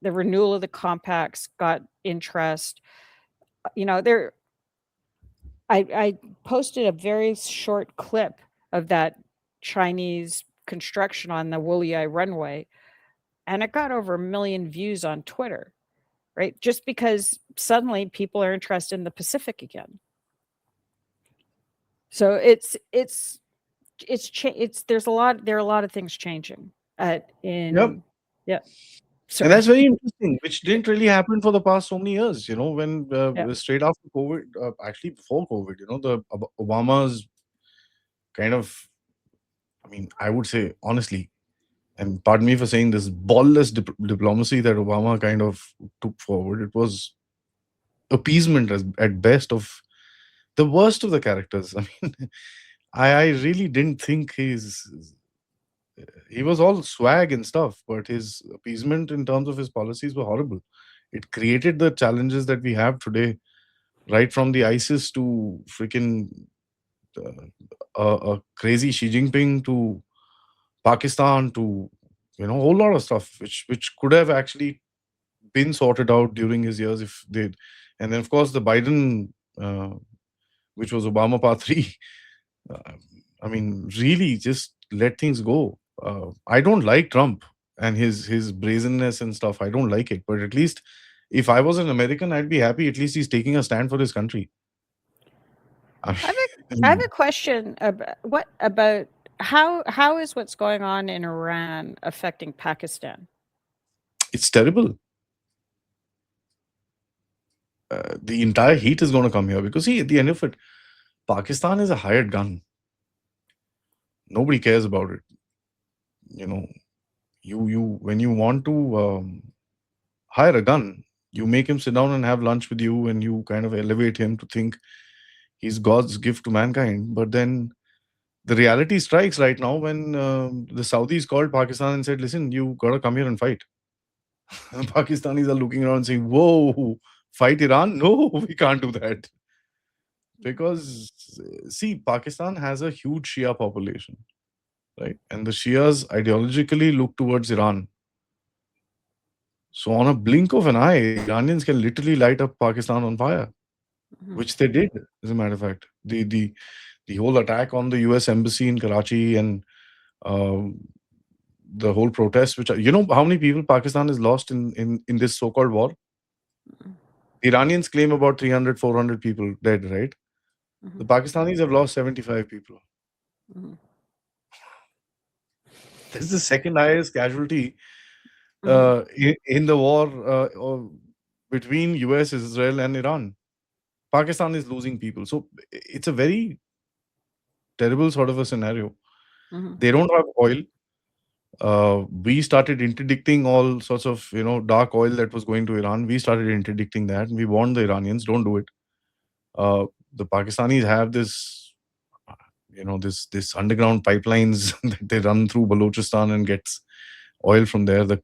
the renewal of the compacts got interest. There I posted a very short clip of that Chinese construction on the Woolly Eye runway, and it got over 1 million views on Twitter, right? Just because suddenly people are interested in the Pacific again. So there are a lot of things changing Yep. yeah. And that's Sorry. very interesting, which didn't really happen for the past so many years. When Yeah. straight after COVID, actually before COVID, the Obama's kind of, I would say honestly, and pardon me for saying this, ballless diplomacy that Obama kind of took forward. It was appeasement at best of the worst of the characters. I really didn't think he was all swag and stuff, but his appeasement in terms of his policies were horrible. It created the challenges that we have today, right from the ISIS to freaking a crazy Xi Jinping to Pakistan to a whole lot of stuff which could have actually been sorted out during his years if they. And then of course the Biden, which was Obama Part 3. uh, really just let things go. I don't like Trump and his brazenness and stuff. I don't like it, but at least if I was an American, I'd be happy. At least he's taking a stand for his country. I I have a question about how is what's going on in Iran affecting Pakistan? It's terrible. The entire heat is going to come here because see, at the end of it, Pakistan is a hired gun. Nobody cares about it. You when you want to hire a gun, you make him sit down and have lunch with you, and you kind of elevate him to think he's God's gift to mankind. But then the reality strikes right now when the Saudis called Pakistan and said, "Listen, you got to come here and fight." And Pakistanis are looking around saying, "Whoa, fight Iran? No, we can't do that." Because, see, Pakistan has a huge Shia population, right? And the Shias ideologically look towards Iran. So, on a blink of an eye, Iranians can literally light up Pakistan on fire, which they did, as a matter of fact. The whole attack on the US embassy in Karachi and the whole protest, which you know how many people Pakistan has lost in this so-called war? Iranians claim about 300, 400 people dead, right? The Pakistanis have lost 75 people. This is the second highest casualty in the war between US, Israel, and Iran. Pakistan is losing people. So it's a very terrible sort of a scenario. They don't have oil. We started interdicting all sorts of dark oil that was going to Iran. We started interdicting that, and we warned the Iranians, don't do it. The Pakistanis have this this underground pipelines that they run through Balochistan and gets oil from there. The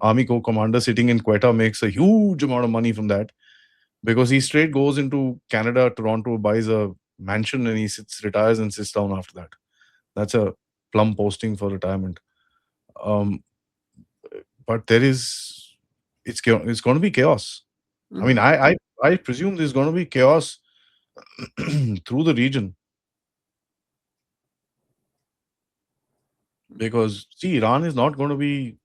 army corps commander sitting in Quetta makes a huge amount of money from that because he straight goes into Canada, Toronto, buys a mansion, and he retires and sits down after that. That's a plum posting for retirement. But it's going to be chaos. I presume there's going to be chaos through the region. Because, see, Iran is not going to be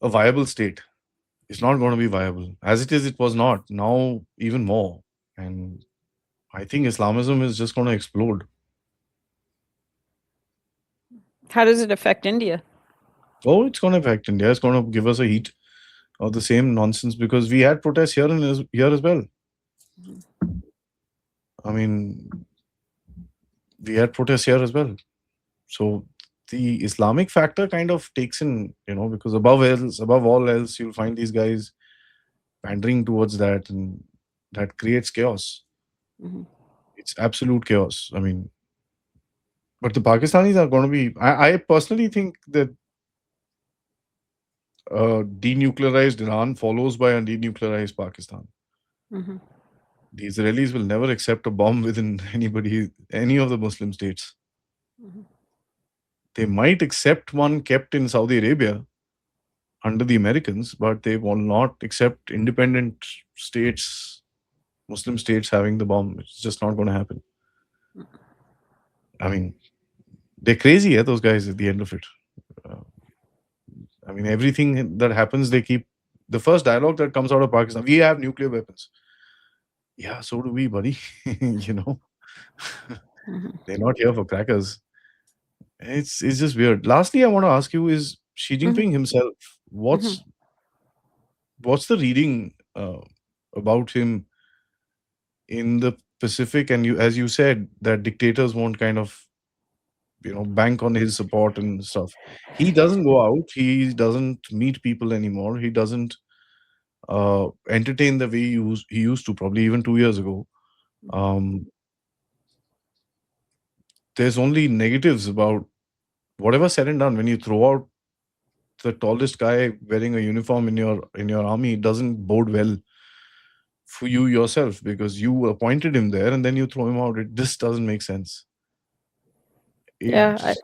a viable state. It's not going to be viable. As it is, it was not. Now, even more. And I think Islamism is just going to explode. How does it affect India? Oh, it's going to affect India. It's going to give us a heat of the same nonsense because we had protests here as well. We had protests here as well. So the Islamic factor kind of takes in, because above all else, you'll find these guys pandering towards that, and that creates chaos. It's absolute chaos. But the Pakistanis are going to be. I personally think that denuclearized Iran follows by a denuclearized Pakistan. The Israelis will never accept a bomb within any of the Muslim states. They might accept one kept in Saudi Arabia, under the Americans, but they will not accept independent states, Muslim states having the bomb. It's just not going to happen. I mean, they're crazy, yeah, those guys at the end of it. Uh, I mean, everything that happens, they keep the first dialogue that comes out of Pakistan. We have nuclear weapons. Yeah, so do we, buddy. you know, Mhm. they're not here for crackers. It's just weird. Lastly, I want to ask you is Xi Mhm. Jinping himself. Mhm. What's the reading about him in the Pacific? And you, as you said, that dictators won't kind of bank on his support and stuff. He doesn't go out. He doesn't meet people anymore. He doesn't entertain the way he used to probably even 2 years ago. Um, there's only negatives about whatever said and done. When you throw out the tallest guy wearing a uniform in your army, it doesn't bode well for you yourself because you appointed him there and then you throw him out. It just doesn't make sense. Yeah, It,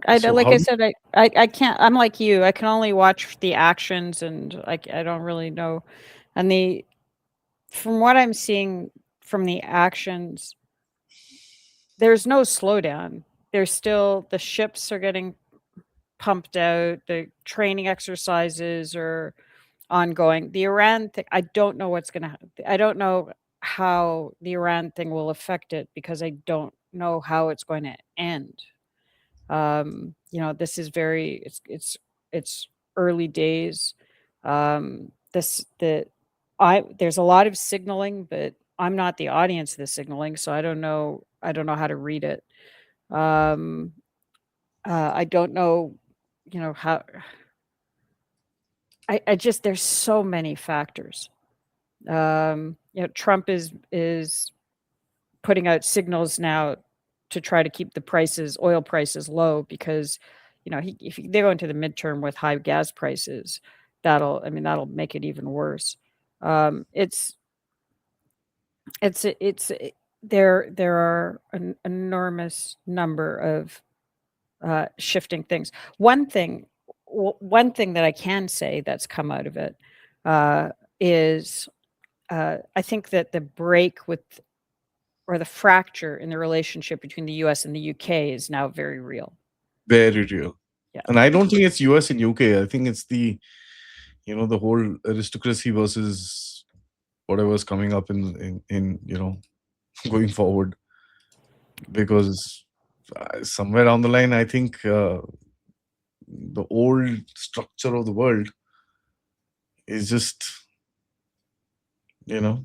I so like how I do said, I can't. I'm like you. I can only watch the actions, and I don't really know. And from what I'm seeing from the actions, there's no slowdown. There's still the ships are getting pumped out. The training exercises are ongoing. The Iran thing, I don't know what's gonna happen. I don't know how the Iran thing will affect it because I don't know how it's going to end. This is very it's early days. This the I There's a lot of signaling, but I'm not the audience of the signaling, so I don't know how to read it. Um, I don't know, how I just there's so many factors. Trump is putting out signals now to try to keep oil prices low because, if they go into the midterm with high gas prices, that'll make it even worse. It's there are an enormous number of shifting things. One thing that I can say that's come out of it uh, is I think that the break with or the fracture in the relationship between the US and the UK is now very real. very real. Yeah. And I don't think it's US and UK. I think it's the whole aristocracy versus whatever's coming up in going forward. Because somewhere down the line, I think the old structure of the world is just, you know,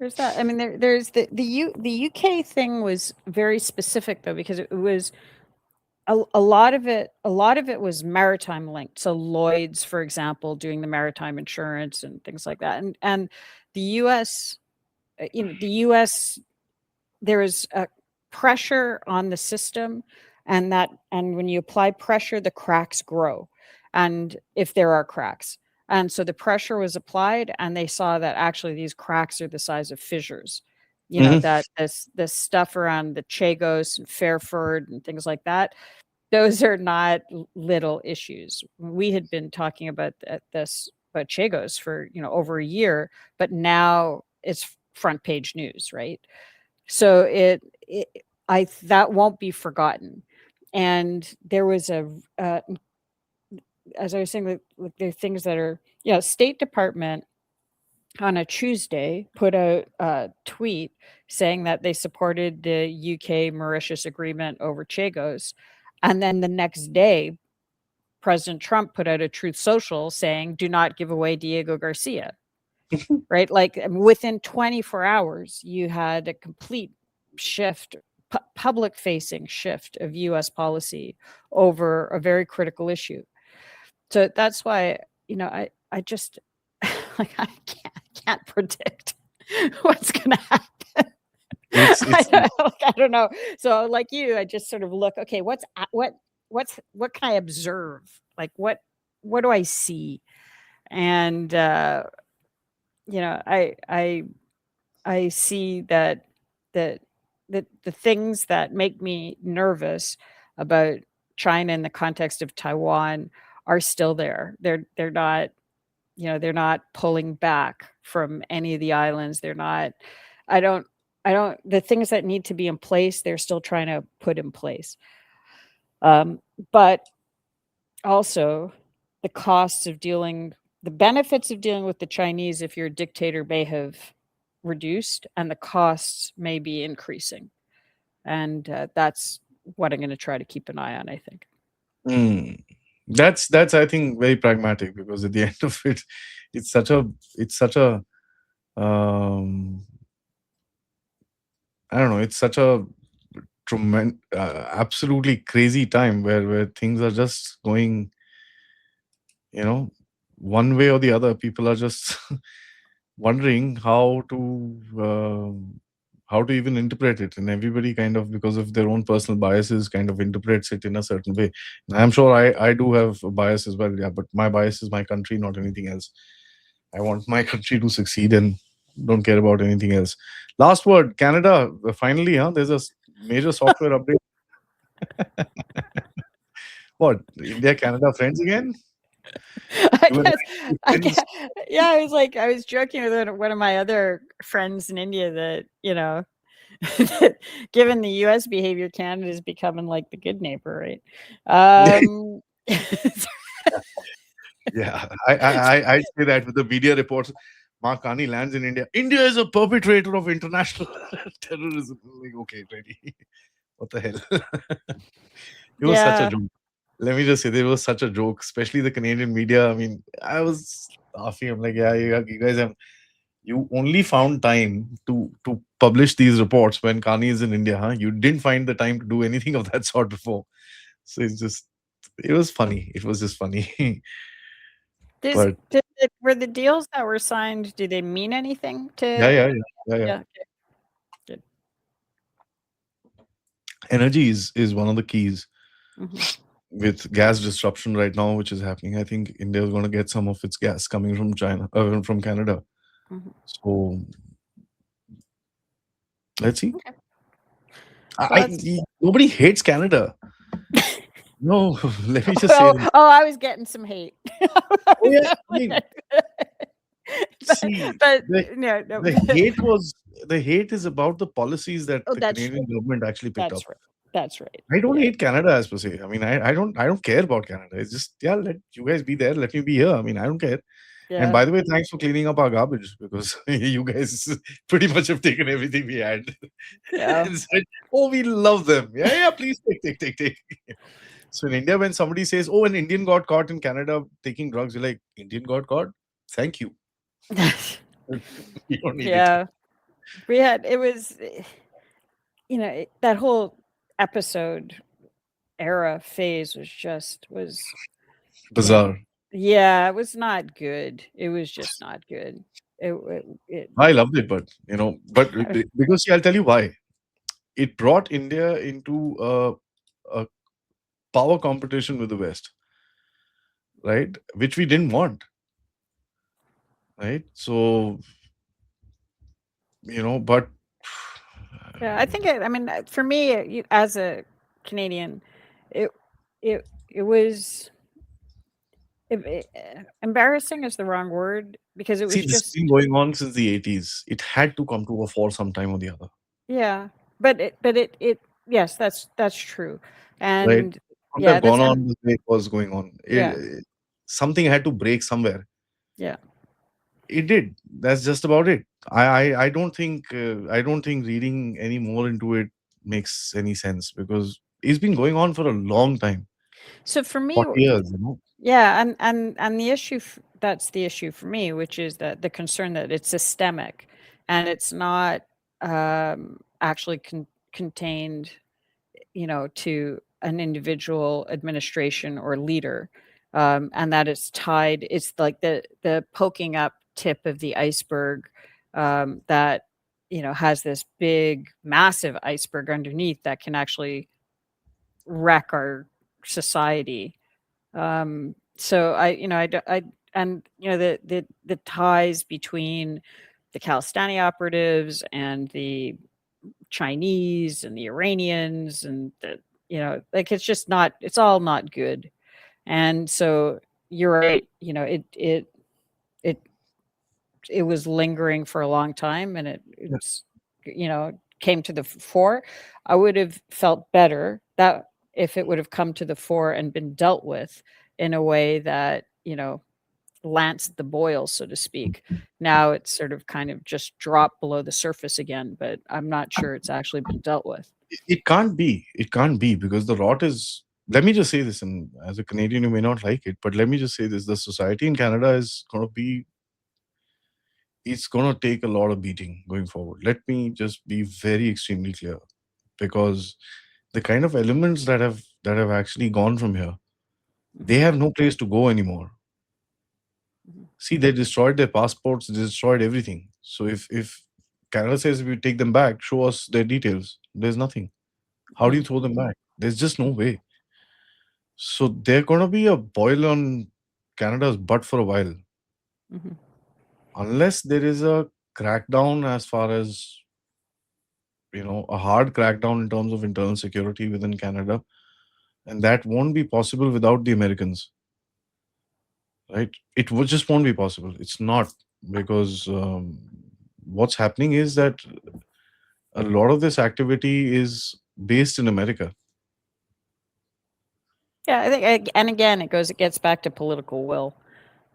There's that. I mean, there's the UK thing was very specific though because it was a lot of it was maritime linked. So Lloyd's, for example, doing the maritime insurance and things like that. And the US, the US there is a pressure on the system and when you apply pressure the cracks grow and if there are cracks and so the pressure was applied and they saw that actually these cracks are the size of fissures, Mhm. that this stuff around the Chagos and Fairford and things like that, those are not little issues. We had been talking about this about Chagos for over a year, but now it's front page news, right? So that won't be forgotten. And there was as I was saying, like there are things that are, State Department on a Tuesday put out a tweet saying that they supported the UK Mauritius agreement over Chagos. And then the next day, President Trump put out a Truth Social saying, do not give away Diego Garcia. Right? Like within 24 hours, you had a complete shift, public facing shift of US policy over a very critical issue. So that's why, I just like I can't predict what's going to happen. it's I don't know. So like you, I just sort of look, okay, what can I observe? Like what do I see? And I see that the things that make me nervous about China in the context of Taiwan are still there. They're not, they're not pulling back from any of the islands. They're not. I don't. I don't. The things that need to be in place, they're still trying to put in place. Um, but also, the costs of dealing, the benefits of dealing with the Chinese, if you're a dictator, may have reduced, and the costs may be increasing. And that's what I'm going to try to keep an eye on, I think. Mm. That's I think very pragmatic, because at the end of it, it's such a um, I don't know, it's such a absolutely crazy time where things are just going, you know, one way or the other. People are just wondering how to even interpret it, and everybody kind of, because of their own personal biases, kind of interprets it in a certain way. And I'm sure I do have a bias as well, yeah, but my bias is my country, not anything else. I want my country to succeed and don't care about anything else. Last word, Canada. Finally, huh? There's a major software update. What? India, Canada friends again? I You and guess, I be I friends? guess, yeah, I was joking with one of my other friends in India that, that given the US behavior, Canada is becoming like the good neighbor, right? Um, Yeah, I say that with the media reports. Mark Carney lands in India. India is a perpetrator of international terrorism. Like, okay, ready. What the hell? It was such a yeah. joke. Let me just say, there was such a joke, especially the Canadian media. I mean, I was laughing. I'm like, yeah, you guys have, you only found time to publish these reports when Carney is in India, huh? You didn't find the time to do anything of that sort before. So it was funny. It was just funny. But Were the deals that were signed, do they mean anything yeah, to, yeah, yeah, yeah, yeah. yeah, okay, good. Energy is one of the keys. Mhm, With gas disruption right now, which is happening, I think India is going to get some of its gas coming from China, from Canada. mhm. So let's see. Okay. Well, I nobody hates Canada. No, let me just say oh, this. I was getting some hate. I Oh was yeah, I definitely mean, but see, but the no, no. the hate was the hate is about the policies that Oh, the Canadian government actually picked up. that's right. That's right. I don't Yeah. hate Canada as per se. I mean, I don't care about Canada. It's just, yeah, let you guys be there. Let me be here. I mean, I don't care. And Yeah. by the way, thanks for cleaning up our garbage, because you guys pretty much have taken everything we had Yeah. and said, "Oh, we love them. Yeah, yeah, please take." So in India, when somebody says, "Oh, an Indian got caught in Canada taking drugs," you're like, "Indian got caught? Thank you. You don't need it." Yeah. We had it was that whole episode era phase was just was you know Bizarre. yeah, it was not good. It was just not good. It I loved it, but because, see, I'll tell you why. It brought India into a power competition with the West, right? Which we didn't want, right? So, but yeah, I think I mean for me as a Canadian, it it was embarrassing is the wrong word because it see, was this has just been going on since the 80s. It had to come to a fore sometime or the other, yeah, but it yes, that's true. right? And Couldn't yeah, have that's gone and on the way it was going on. yeah, Something had to break somewhere. yeah. It did. That's just about it. I don't think reading any more into it makes any sense, because it's been going on for a long time, So for me 40 years. yeah, and the issue that's the issue for me, which is that the concern that it's systemic and it's not actually contained, to an individual administration or leader, and that it's tied. It's like the poking up tip of the iceberg that has this big, massive iceberg underneath that can actually wreck our society. So and the ties between the Khalistani operatives and the Chinese and the Iranians and like it's just not it's all not good. And so you're right, it it was lingering for a long time, and Yeah. it's came to the fore. I would have felt better that if it would have come to the fore and been dealt with in a way that lanced the boil, so to speak. Now it's sort of kind of just dropped below the surface again, but I'm not sure it's actually been dealt with. It can't be. It can't be because the rot is. Let me just say this, and as a Canadian, you may not like it, but let me just say this: the society in Canada is going to be. It's going to take a lot of beating going forward. Let me just be very extremely clear, because the kind of elements that have actually gone from here, they Mhm, have no place to go anymore. mhm, See, they destroyed their passports, they destroyed everything. So if Canada says we take them back, show us their details. There's nothing. How do you mm, throw them back? There's just no way. So they're gonna be a boil on Canada's butt for a while. mhm. Unless there is a crackdown as far as a hard crackdown in terms of internal security within Canada. And that won't be possible without the Americans. Right? It would just won't be possible. It's not because what's happening is that a lot of this activity is based in America. Yeah, I think, and again, it gets back to political will.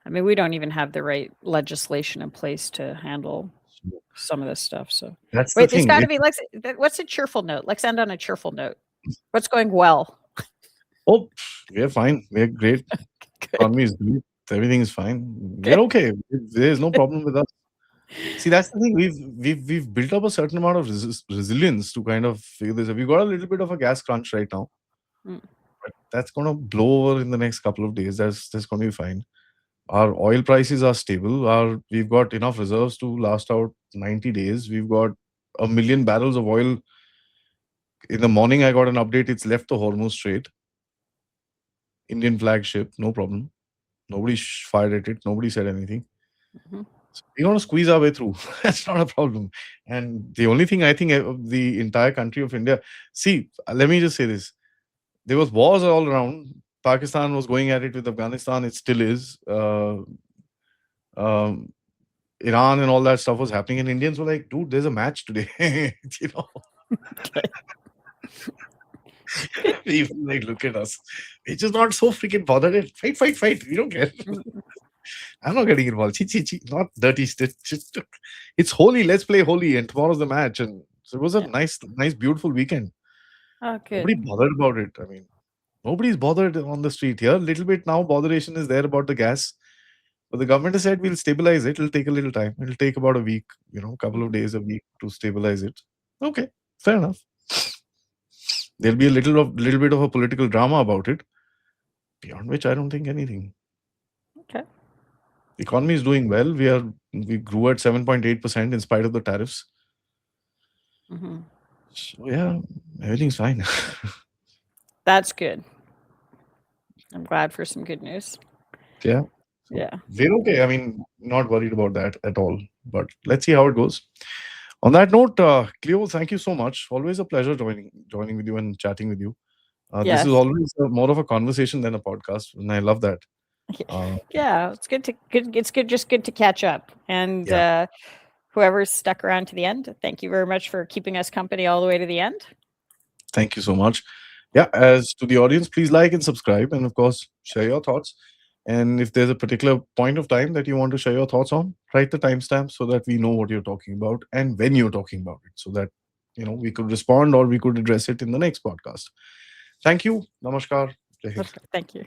I mean, we don't even have the right legislation in place to handle So some of this stuff. So, that's the wait, there's thing. got to be. What's a cheerful note? Let's end on a cheerful note. What's going well? Oh, we're fine. We're great. Good, Economy is good. Everything is fine. We're good. okay. There's no problem with us. See, that's the thing. We've built up a certain amount of resilience to kind of figure this out. We've got a little bit of a gas crunch right now, Mm, but that's going to blow over in the next couple of days. That's going to be fine. Our oil prices are stable. We've got enough reserves to last out 90 days. We've got 1 million barrels of oil. In the morning, I got an update. It's left the Hormuz Strait. Indian flagship, no problem. Nobody fired at it. Nobody said anything. mhm. So we're going to squeeze our way through. That's not a problem. And the only thing I think of the entire country of India, see, let me just say this. There was wars all around. Pakistan was going at it with Afghanistan. It still is. Um, Iran and all that stuff was happening, and Indians were like, "Dude, there's a match today." you know, Okay, good. Even like, look at us. We're just not so freaking bothered. Fight, fight, fight. We don't care. Mm, I'm not getting involved. Chi, chi, chi. Not dirty. It's holy. Let's play holy, and tomorrow's the match. And so it was a yeah. nice, beautiful weekend. Oh, good. Nobody bothered about it. I mean, nobody's bothered on the street here. Little bit now, botheration is there about the gas. But the government has said we'll stabilize it. It'll take a little time. It'll take about a week, a couple of Mhm, days, a week to stabilize it. Okay, fair enough. There'll be a little bit of a political drama about it. Beyond which, I don't think anything. okay. The economy is doing well. We grew at 7.8% in spite of the tariffs. Mhm. So yeah, everything's fine. That's good. I'm glad for some good news. Yeah. So Yeah. we're okay. I mean, not worried about that at all. But let's see how it goes. On that note, Cleo, thank you so much. Always a pleasure joining with you and chatting with you. This is Yes. always more of a conversation than a podcast, and I love that. Uh, Yeah. It's good. It's good. Just good to catch up. And yeah, whoever's stuck around to the end, thank you very much for keeping us company all the way to the end. thank you so much. Yeah, as to the audience, please like and subscribe, and of course, share your thoughts. And if there's a particular point of time that you want to share your thoughts on, write the timestamp so that we know what you're talking about and when you're talking about it, so that we could respond or we could address it in the next podcast. Thank you. Namaskar. Jai Hind. Thank you.